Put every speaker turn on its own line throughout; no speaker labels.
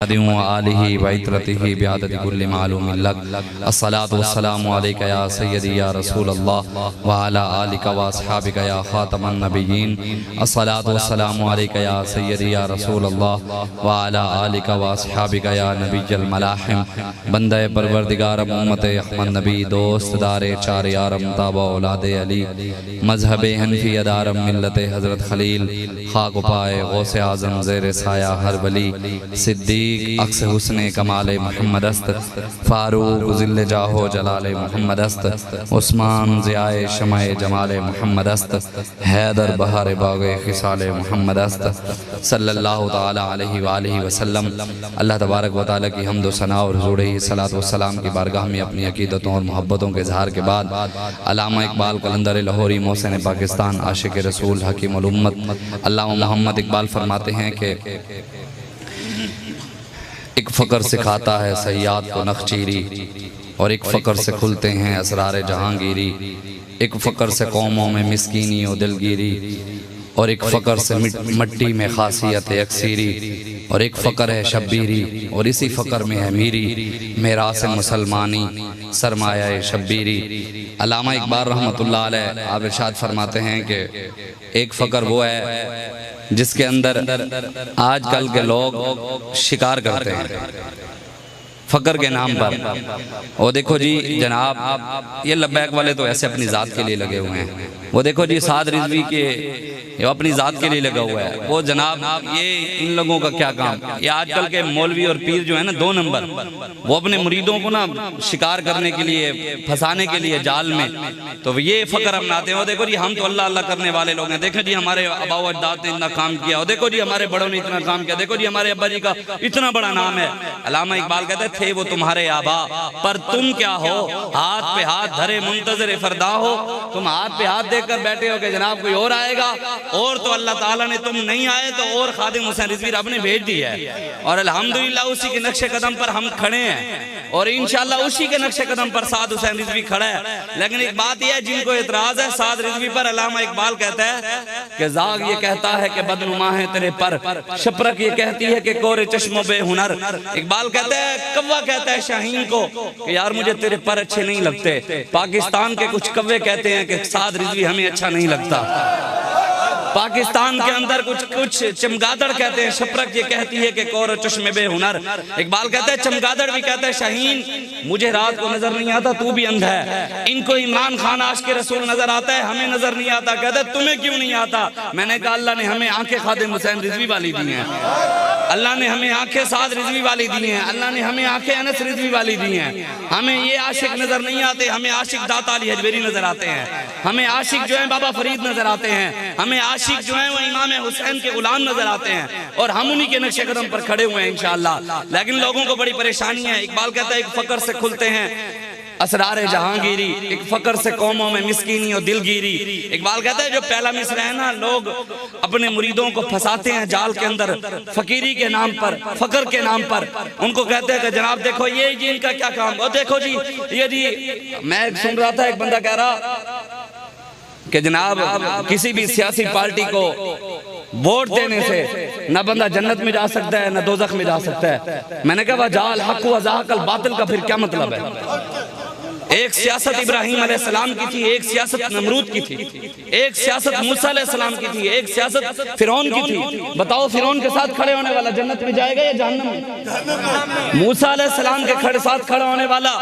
آلہ وعطرتہ بعدد کل معلوم لک الصلاة والسلام علیکہ یا سیدی یا رسول اللہ وعلا آلکہ واصحابکہ یا خاتم النبیین الصلاة والسلام علیکہ یا سیدی یا رسول اللہ وعلا آلکہ واصحابکہ یا نبی الملاحم بندہ پروردگار امت احمد نبی دوست دار چار یارم تابع اولاد علی مذہب حنفی دارم ملت حضرت خلیل خاک پائے غوث اعظم زیر سایہ ہر ولی صدیق عکس حسن کمال محمد است فاروق ذل جاہ جلال محمد است عثمان ضیاء شمع جمال محمد است حیدر بہار باغ خصال محمد است صلی اللہ تعالی علیہ وآلہ وسلم۔ اللہ تبارک و تعالی کی حمد و ثنا اور حضور صلی والسلام کی بارگاہ میں اپنی عقیدتوں اور محبتوں کے اظہار کے بعد علامہ اقبال قلندر لاہوری محسن پاکستان عاشق رسول حکیم الامت علامہ محمد اقبال فرماتے ہیں کہ ایک فقر سکھاتا ہے سیاد کو نخچیری اور ایک فقر سے کھلتے ہیں اسرار جہانگیری، ایک فقر سے قوموں میں مسکینی و دلگیری اور ایک فقر سے مٹی میں خاصیت اکثیری اور ایک فقر ہے شبیری اور اسی فقر میں ہے میری میراث مسلمانی سرمایہ شبیری۔ علامہ اقبال رحمۃ اللہ علیہ آپ ارشاد فرماتے ہیں کہ ایک فقر وہ ہے جس کے اندر آج کل کے لوگ شکار کرتے ہیں فقر کے نام پر۔ وہ دیکھو جی جناب یہ لبیک والے تو ایسے اپنی ذات کے لیے لگے ہوئے ہیں، وہ دیکھو جی سعد رضوی کے یہ اپنی ذات کے لیے لگا ہوا ہے، وہ جناب یہ ان لوگوں کا کیا کام، یہ آج کل کے مولوی اور پیر جو ہے نا دو نمبر، وہ اپنے مریدوں کو نا شکار کرنے کے لیے پھنسانے کے لیے جال میں تو یہ فقر اپناتے ہیں۔ وہ دیکھو جی ہم تو اللہ اللہ کرنے والے لوگ ہیں، دیکھیں جی ہمارے آبا و اجداد نے اتنا کام کیا، اور دیکھو جی ہمارے بڑوں نے اتنا کام کیا، دیکھو جی ہمارے ابا جی کا اتنا بڑا نام ہے۔ علامہ اقبال کہتے تھے وہ تمہارے آبا پر تم کیا ہو، ہاتھ پہ ہاتھ دھرے منتظر فردا ہو، تم ہاتھ پہ ہاتھ دیکھ کر بیٹھے ہو کہ جناب کوئی اور آئے گا، اور تو اللہ تعالیٰ نے تم نہیں آئے تو اور خادم حسین رضوی رب نے بھیج دی ہے، اور الحمدللہ اسی کے نقش قدم پر ہم کھڑے ہیں، اور انشاءاللہ اسی کے نقش قدم پر سعد حسین رضوی کھڑا ہے۔ لیکن ایک بات یہ ہے جن کو اعتراض ہے سعد رضوی پر، علامہ اقبال کہتا ہے کہ زاغ یہ کہتا ہے کہ بدنما ہے تیرے پر، شپرک یہ کہتی ہے کہ کور چشم و بے ہنر۔ اقبال کہتا ہے کوا کہتا ہے شاہین کو کہ یار مجھے تیرے پر اچھے نہیں لگتے، پاکستان کے کچھ کوے کہتے ہیں کہ سعد رضوی ہمیں اچھا نہیں لگتا، پاکستان کے اندر کچھ چمگادڑ کہتے ہیں، شپرک یہ کہتی ہے کہ کور چشم بے ہنر۔ اقبال کہتا ہے چمگادڑ بھی کہتا ہے شاہین مجھے رات کو نظر نہیں آتا تو بھی اندھا ہے، ان کو عمران خان عاشق رسول نظر آتا ہے ہمیں نظر نہیں آتا، کہتا ہے تمہیں کیوں نہیں آتا؟ میں نے کہا اللہ نے ہمیں آنکھیں خادم حسین رضوی والی دی ہیں، اللہ نے ہمیں آنکھیں سعد رضوی والی دی ہیں، اللہ نے ہمیں آنکھیں انس رضوی والی دی ہیں، ہمیں یہ عاشق نظر نہیں آتے، ہمیں عاشق داتا علی حجویری نظر آتے ہیں، ہمیں عاشق جو ہیں بابا فرید نظر آتے ہیں، ہمیں عاشق جو ہیں وہ امام حسین کے غلام نظر آتے ہیں، اور ہم انہی کے نقش قدم پر کھڑے ہوئے ہیں انشاءاللہ۔ لیکن لوگوں کو بڑی پریشانی ہے۔ اقبال کہتا ہے ایک فقر سے کھلتے ہیں اسرار جہانگیری، ایک فقر سے قوموں میں مسکینی و دلگیری۔ اقبال کہتا ہے جو پہلا مصرع ہے نا، لوگ اپنے مریدوں کو پھنساتے ہیں جال کے اندر فقیری کے نام پر، فقر کے نام پر، ان کو کہتے ہیں کہ جناب دیکھو یہ جی ان کا کیا کام، اور دیکھو جی یہ جی میں سن رہا تھا ایک بندہ کہہ رہا کہ جناب کسی بھی سیاسی پارٹی کو ووٹ دینے سے نہ بندہ جنت میں جا سکتا ہے نہ دوزخ میں جا سکتا ہے۔ میں نے کہا وَجَعَ الْحَقُّ وَزَهَقَ الْبَاطِلُ کا پھر کیا مطلب ہے؟ ایک سیاست ابراہیم علیہ السلام کی تھی، ایک سیاست نمرود کی تھی، ایک سیاست موسیٰ علیہ السلام کی تھی، ایک سیاست فرعون کی تھی۔ بتاؤ فرعون کے ساتھ کھڑے ہونے والا جنت میں جائے گا یا جہنم میں؟ موسیٰ علیہ السلام کے ساتھ کھڑا ہونے والا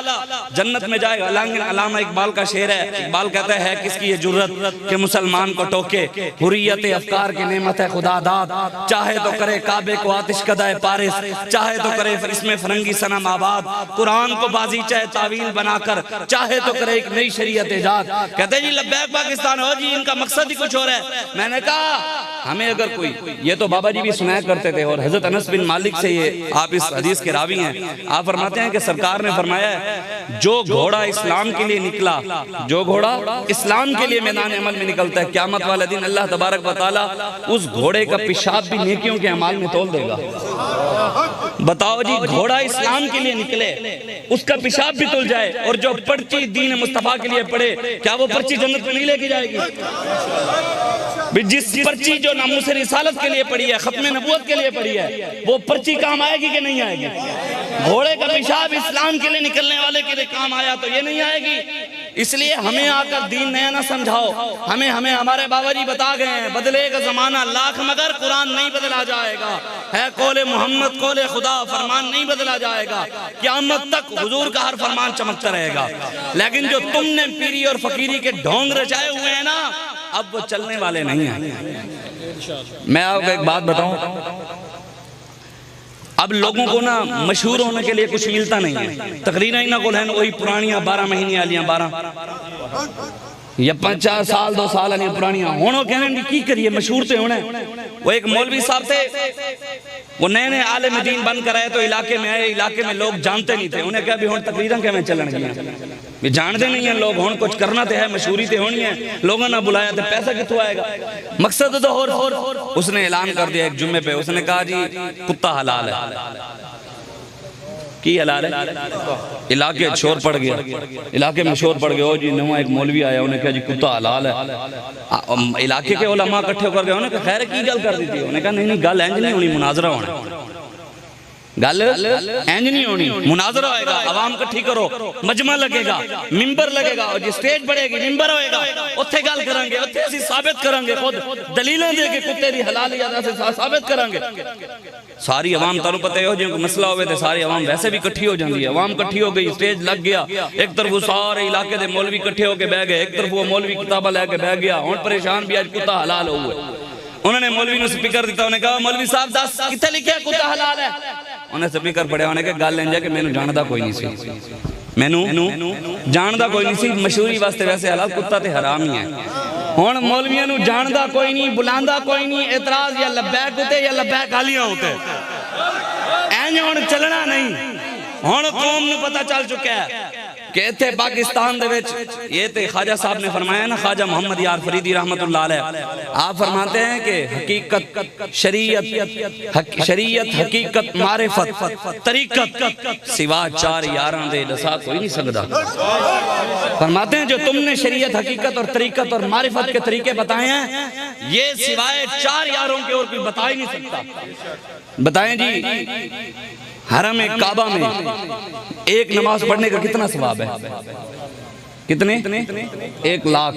جنت میں جائے گا۔ لیکن علامہ اقبال کا شعر ہے، اقبال کہتا ہے کس کی یہ جرت کہ مسلمان کو ٹوکے، حریت افکار کی نعمت ہے خدا داد، چاہے تو کرے کعبے کو آتش کدہ پارس، چاہے تو کرے اس میں فرنگی صنم آباد، قرآن کو بازی چاہے تعویل بنا کر، چاہے تو کرے ایک نئی شریعت ایجاد۔ کہتے ہیں جی لبیک پاکستان ہو جی ان کا مقصد ہی کچھ اور ہے۔ میں نے کہا ہمیں اگر کوئی، یہ تو بابا جی بھی سنایا کرتے تھے، اور حضرت انس بن مالک سے یہ آپ اس حدیث کے راوی ہیں، آپ فرماتے ہیں کہ سرکار نے فرمایا ہے جو گھوڑا اسلام کے لیے نکلا، جو گھوڑا اسلام کے لیے میدان عمل میں نکلتا ہے، قیامت والے دن اللہ تبارک و تعالیٰ اس گھوڑے کا پیشاب بھی نیکیوں کے اعمال میں تول دے گا۔ بتاؤ جی گھوڑا اسلام کے لیے نکلے اس کا پیشاب بھی تل جائے، اور جو پرچی دین مصطفیٰ کے لیے پڑے کیا وہ پرچی جنت میں نہیں لے کے جائے گی؟
جس پرچی جو ناموس رسالت کے لیے پڑھی ہے، ختم نبوت کے لیے پڑھی ہے، وہ پرچی کام آئے گی کہ نہیں آئے گی؟ گھوڑے کا پیشاب اسلام کے لیے نکلنے والے کے لیے کام آیا تو یہ نہیں آئے گی؟ اس لیے ہمیں آ کر دین نیا نہ سمجھاؤ. ہمیں ہمارے بابا جی بتا گئے ہیں، بدلے گا زمانہ لاکھ مگر قرآن نہیں بدلا جائے گا. ہے قول محمد قول خدا، فرمان نہیں بدلا جائے گا. قیامت تک حضور کا ہر فرمان چمکتا رہے گا. لیکن جو تم نے پیری اور فقیری کے ڈھونگ رچائے ہوئے ہیں نا، اب وہ چلنے والے نہیں ہیں. میں آپ کو ایک بات بتاؤں، اب لوگوں کو نا مشہور ہونے کے لیے کچھ ملتا نہیں ہے. تقریریں ہی نہ کول ہیں وہی پرانیاں 12 مہینے والیاں 12 یا 50 سال 2 سال والیاں پرانیاں ہونوں کہنے کہ کی کریے مشہور تے ہونے. وہ ایک مولوی صاحب تھے، وہ نئے عالم دین بن کر آئے تو علاقے میں آئے، علاقے میں لوگ جانتے نہیں تھے. انہیں کہا بھی ہون تقریریں کہ میں چلن گیا، بھی جانتے نہیں ہیں لوگ، ہون کچھ کرنا تے ہے، مشہوری تے ہونی ہے. لوگوں نے بلایا تے پیسہ کتوں آئے گا؟ مقصد تو اور اس نے اعلان کر دیا ایک جمعے پہ. اس نے کہا جی کتا حلال ہے. کی حلال ہے؟ علاقے شور پڑ گیا، علاقے میں شور پڑ گیا. جی نواں ایک مولوی آیا، انہیں کہا جی کتا حلال ہے. علاقے کے علماء کٹھے کر گئے. انہیں کہا خیر کی گل کر دی تھی؟ انہیں کہا نہیں گل اینج نہیں ہونی، مناظرہ ہونا. گل اینج نہیں ہونی، مناظرہ ہوئے گا. عوام کٹھی کرو، مجمع لگے گا، ممبر لگے گا، اور جی سٹیج بڑھے گی، ممبر ہوئے گا، اتھے گل کریں گے، اتھے اسی ثابت کریں گے، خود دلیلیں دے کے کتے دی حلالیت سے ثابت کریں گے. ساری عوام تانوں پتہ ہو جن کو مسئلہ ہوئے تھے، ساری عوام ویسے بھی کٹھی ہو جاندی ہے. عوام کٹھی ہو گئی، سٹیج لگ گیا. ایک طرف وہ سارے علاقے دے مولوی کٹھے ہو کے بیٹھ گئے، ایک طرف وہ مولوی کتابہ لے کے بیٹھ گیا. ہن پریشان بھی آج کتا حلال ہوئے. انہوں نے مولوی نے سپیکر دیتا، انہوں نے کہا مولوی صاحب دس کتے لکھے کتا حلال ہے؟ انہیں سپیکر پڑھے، انہیں کہا گل لیں جا کہ میں نو جاندہ کوئی نہیں سی، میں نو جاندہ کوئی نہیں سی. مشہوری واسطے ویسے حلال، کتا تے حرام ہی ہے. ہون مولویاں نو جاندہ کوئی نہیں، بلاندہ کوئی نہیں. اعتراض یا لبیک ہوتے یا لبیک گالیاں ہوتے. اینج ہون چلنا نہیں. ہون قوم نو پتہ چل چکا ہے کہ تھے پاکستان دے وچ یہ تے خواجہ صاحب نے فرمایا نا، خواجہ محمد یار فریدی رحمت اللہ علیہ. آپ فرماتے ہیں کہ حقیقت شریعت حقیقت معرفت طریقت سوا 4 یاراں دے دسا کوئی نہیں سکتا. فرماتے ہیں جو تم نے شریعت حقیقت اور طریقت اور معرفت کے طریقے بتائے ہیں، یہ سوائے 4 یاروں کے اور کوئی بتا ہی نہیں سکتا. بتائیں جی حرم کعبہ میں ایک نماز پڑھنے کا کتنا ثواب ہے؟ کتنے؟ 1 لاکھ.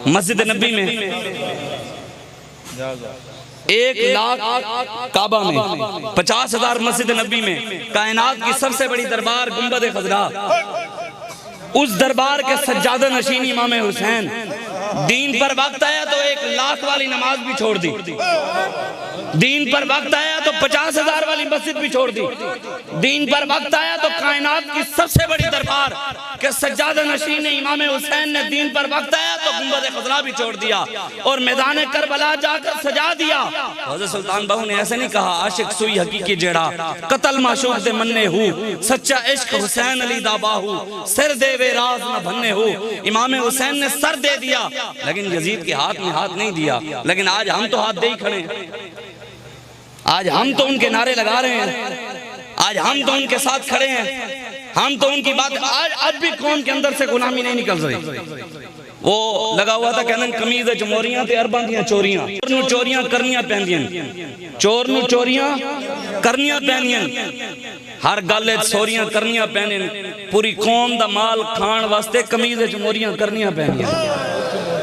مسجد نبی میں 1 لاکھ. کعبہ میں 50,000. مسجد نبی میں کائنات کی سب سے بڑی دربار گنبد خضرا، اس دربار کے سجادہ نشین امام حسین دین پر وقت آیا تو 1 لاکھ والی نماز بھی چھوڑ دی. دین پر وقت آیا تو 50,000 والی مسجد بھی چھوڑ دی. دین پر وقت آیا تو کائنات کی سب سے بڑی دربار کہ سجادہ نشین امام حسین نے دین پر وقت آیا تو گنبد خضرا بھی چھوڑ دیا اور میدان کربلا جا کر سجا دیا. حضرت سلطان بہو نے ایسے نہیں کہا عاشق سوئی حقیقی جیڑا قتل معشوق دے مننے ہو، سچا عشق حسین علی دا باہو، سر دے وے راز نہ بھننے ہو. امام حسین نے سر دے دیا لیکن یزید کے ہاتھ میں ہاتھ نہیں دیا. لیکن آج ہم تو ہاتھ دے ہی کھڑے ہیں. آج ہم تو ان کے نعرے لگا رہے ہیں، آج ہم تو ان کے ساتھ کھڑے ہیں، ہم تو ان کی بات. آج بھی قوم کے اندر سے غلامی نہیں نکل رہی. وہ لگا ہوا تھا کہنا قمیض چموریاں تے ارباں دیاں چوریاں، چور نو چوریاں کرنیاں پیندیاں، چور نو چوریاں کرنیاں پیندیاں، ہر گل سوریاں کرنیاں پیندیاں. پوری قوم دا مال کھان واسطے قمیض چموریاں کرنیاں پیندیاں.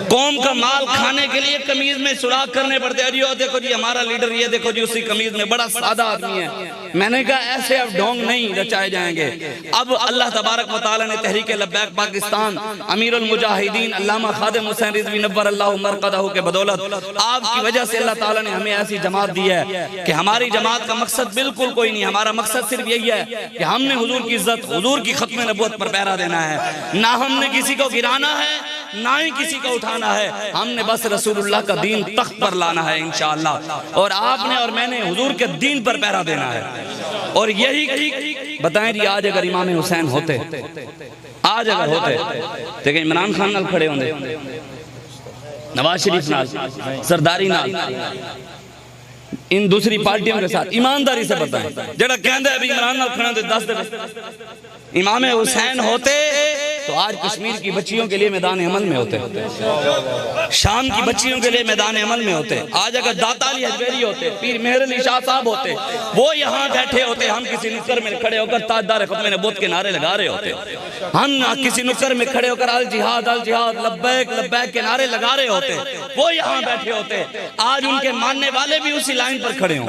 قوم کا مال کھانے کے لیے قمیض میں سراغ کرنے پڑتے ہیں. یہ دیکھو جی ہمارا لیڈر، یہ دیکھو جی اسی قمیض میں، بڑا سادہ آدمی ہے. میں نے کہا ایسے اب ڈھونگ نہیں رچائے جائیں گے. اب اللہ تبارک و تعالی نے تحریک لبیک پاکستان امیر المجاہدین علامہ خادم حسین رضوی نور اللہ مرقدہ کے بدولت آپ کی وجہ سے اللہ تعالی نے ہمیں ایسی جماعت دی ہے کہ ہماری جماعت کا مقصد بالکل کوئی نہیں. ہمارا مقصد صرف یہی ہے کہ ہم نے حضور کی عزت، حضور کی ختم نبوت پر پہرا دینا ہے. نہ ہم نے کسی کو گرانا ہے، نہ ہی کسی کو اٹھانا ہے. ہم نے بس رسول اللہ کا دین تخت پر لانا ہے انشاءاللہ. اور آپ نے اور میں نے حضور کے دین پر پہرا دینا ہے. اور یہی بتائیں جی آج اگر امام حسین ہوتے، آج اگر ہوتے تو کہ عمران خان نال کھڑے ہوندے، نواز شریف نال، سرداری نال، ان دوسری پارٹیوں کے ساتھ. ایمانداری سے بتائیں جڑا کہندے ابھی عمران نال کھڑے ہوندے 10 دے. امام حسین ہوتے تو آج کشمیر کی بچیوں کے لیے میدان عمل میں ہوتے، شام کی بچیوں کے لیے میدان عمل میں ہوتے۔ آج اگر داتا علی حجویری ہوتے، پیر مہر علی شاہ صاحب ہوتے، وہ یہاں بیٹھے ہوتے، ہم کسی نکر میں کھڑے ہو کر تاجدار ختم نبوت کے نعرے لگا رہے ہوتے، ہم کسی نکر میں کھڑے ہو کر الجہاد الجہاد لبیک لبیک کے نعرے لگا رہے ہوتے، وہ یہاں بیٹھے ہوتے۔ آج ان کے ماننے والے بھی اسی لائن پر کھڑے ہوں،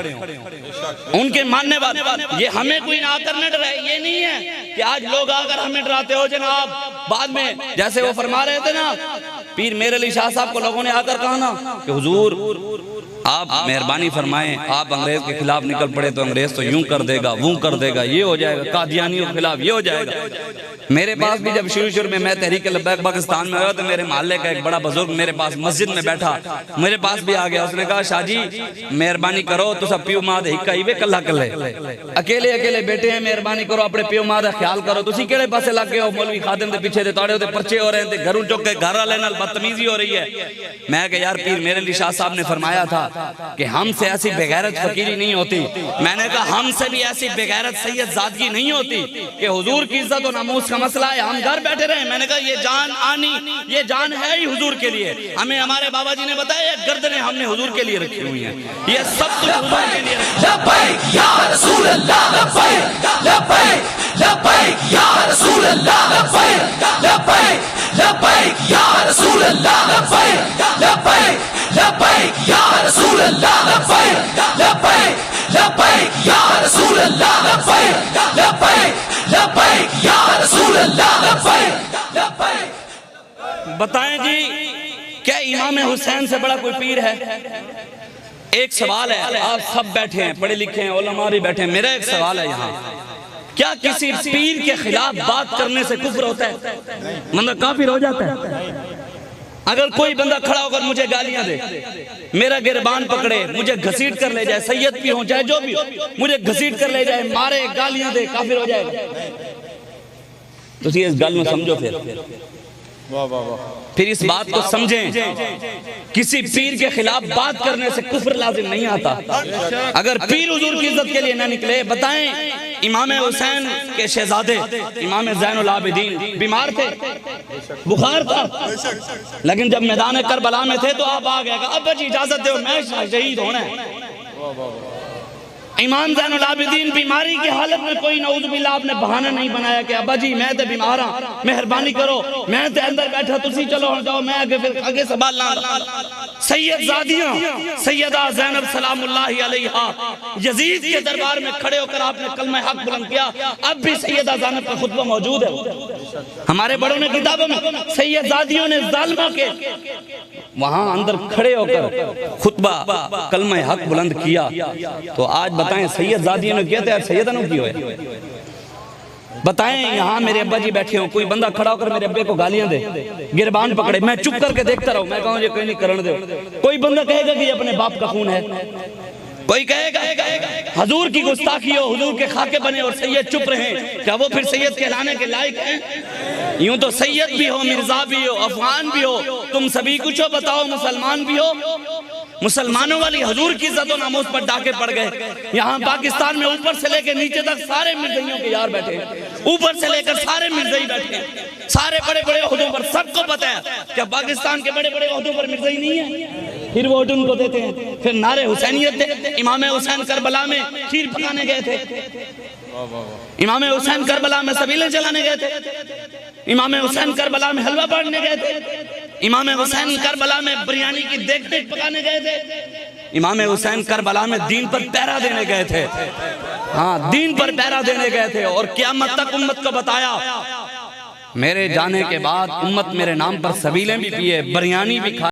ان کے ماننے والے، یہ ہمیں کوئی نہ آ کر نہ ڈرائے، یہ نہیں ہے کہ آج لوگ آ کر ہمیں ڈراتے ہو جناب۔ بعد میں جیسے وہ فرما رہے تھے نا پیر مہر علی شاہ صاحب کو لوگوں نے آ کر کہا نا کہ حضور آپ مہربانی فرمائیں، آپ انگریز کے خلاف نکل پڑے تو انگریز تو یوں کر دے گا، وہ کر دے گا، یہ ہو جائے گا، قادیانیوں کے خلاف یہ ہو جائے گا۔ میرے پاس بھی جب شروع میں تحریک لبیک پاکستان میں آیا تو میرے محلے کا ایک بڑا بزرگ میرے پاس مسجد میں بیٹھا، میرے پاس بھی آ گیا، اس نے کہا شاہ جی مہربانی کرو تو سب پیو ماں دے ہکا ہی وے کلہ کلے، اکیلے اکیلے بیٹے ہیں، مہربانی کرو اپنے پیو ماں دا خیال کرو، تسی کیڑے پاسے لگ گئے ہو، مولوی خادم دے پیچھے دے تاڑے ہوتے پرچے ہو رہے ہیں، گھروں چوک کے گھر والے نال بدتمیزی ہو رہی ہے۔ میں کہ یار پیر مہر علی شاہ صاحب نے فرمایا تھا کہ ہم سے ایسی بغیرت فقیری نہیں ہوتی، میں نے کہا ہم سے بھی ایسی بغیرت سید زادگی نہیں ہوتی کہ حضور کی عزت و ناموس کا مسئلہ ہے ہم گھر بیٹھے رہے۔ میں نے کہا یہ جان آنی، یہ جان ہے ہی حضور کے لیے، ہمیں ہمارے بابا جی نے بتایا یہ گردنیں ہم نے حضور کے لیے رکھی ہوئی ہیں، یہ سب کچھ حضور کے لیے رکھی۔
لبیک یا رسول اللہ، لبیک لبیک لبیک یا رسول اللہ، لبیک لبیک لبیک یا رسول اللہ، لبیک لبیک لبیک یا رسول اللہ، لبیک لبیک لبیک یا رسول اللہ، لبیک لبیک لبیک یا رسول اللہ، لبیک لبیک۔
بتائیں جی کیا امام حسین سے بڑا کوئی پیر ہے؟ ایک سوال ہے، آپ سب بیٹھے ہیں، پڑھے لکھے ہیں، علماء بھی بیٹھے ہیں، میرا ایک سوال ہے یہاں، کیا کسی پیر کے خلاف بات کرنے سے کفر ہوتا ہے؟ بندہ کافر ہو جاتا ہے؟ اگر کوئی بندہ کھڑا ہو کر مجھے گالیاں دے، میرا گربان پکڑے، مجھے گھسیٹ کر لے جائے، سید بھی ہو جائے جو بھی ہو، مجھے گھسیٹ کر لے جائے، مارے گالیاں دے، کافر ہو جائے گا؟ تو اس گل میں سمجھو، پھر اس بات کو سمجھیں، کسی پیر کے خلاف بات کرنے سے کفر لازم نہیں آتا۔ اگر پیر حضور کی عزت کے لیے نہ نکلے، بتائیں امام حسین کے شہزادے امام زین العابدین بیمار تھے، بخار تھا، لیکن جب میدان کربلا میں تھے تو آپ آ گئے کہ ابا جی اجازت دو میں شہید ہونا ہے۔ امام زین العابدین بیماری کی حالت میں کوئی نعوذ باللہ آپ نے بہانہ نہیں بنایا کہ ابا جی میں تے بیمار ہاں، مہربانی کرو، میں تے اندر بیٹھا تسی چلو ہن جاؤ، میں آگے سنبھال لاں۔ سید زادیاں سیدہ زینب سلام اللہ علیہا یزید کے دربار میں کھڑے ہو کر آپ نے کلمہ حق بلند کیا، اب بھی سیدہ زینب کا خطبہ موجود ہے ہمارے بڑوں نے کتابوں میں، سید زادیوں نے ظالمہ کے وہاں اندر کھڑے ہو کر خطبہ کلمہ حق بلند کیا۔ تو آج بتائیں سید زادیوں نے کیا تھا، سیدہ نے کی ہوئے؟ بتائیں یہاں میرے ابا جی بیٹھے ہوں، کوئی بندہ کھڑا ہو کر میرے ابے کو گالیاں دے، گربان پکڑے، میں چپ کر کے دیکھتا رہوں، میں کہوں یہ کوئی نہیں کرن دے، کوئی بندہ کہے گا کہ یہ اپنے باپ کا خون ہے، کوئی کہے گا حضور کی گستاخی ہو، حضور کے خاکے بنے اور سید چپ رہیں، کیا وہ پھر سید کہلانے کے لائق ہیں؟ یوں تو سید بھی ہو، مرزا بھی ہو، افغان بھی ہو، تم سبھی کچھ ہو، بتاؤ مسلمان بھی ہو؟ مسلمانوں والی حضور کی عزت و ناموس پر ڈاکے پڑ گئے۔ یہاں پاکستان میں اوپر سے لے کے نیچے تک سارے مرزائیوں کے یار بیٹھے ہیں، اوپر سے لے کر سارے مرزائی بیٹھے ہیں، سارے بڑے بڑے عہدوں پر، سب کو پتہ ہے کہ پاکستان کے بڑے بڑے عہدوں پر مرزائی نہیں ہے، پھر وہ عہدوں کو دیتے ہیں۔ پھر نعرے حسینیت تھے، امام حسین کربلا میں کھیر پکانے گئے تھے، امام حسین کربلا میں سبیلیں چلانے گئے تھے، امام حسین کربلا میں حلوہ بانٹنے گئے تھے، امام حسین کربلا میں بریانی کی دیکھ دیکھ پکانے گئے تھے، امام حسین کربلا میں دین پر پیرا دینے گئے تھے، ہاں دین پر پیرا دینے گئے تھے، اور قیامت تک امت کو بتایا میرے جانے کے بعد امت میرے نام پر سبیلیں بھی پیے، بریانی بھی کھائے۔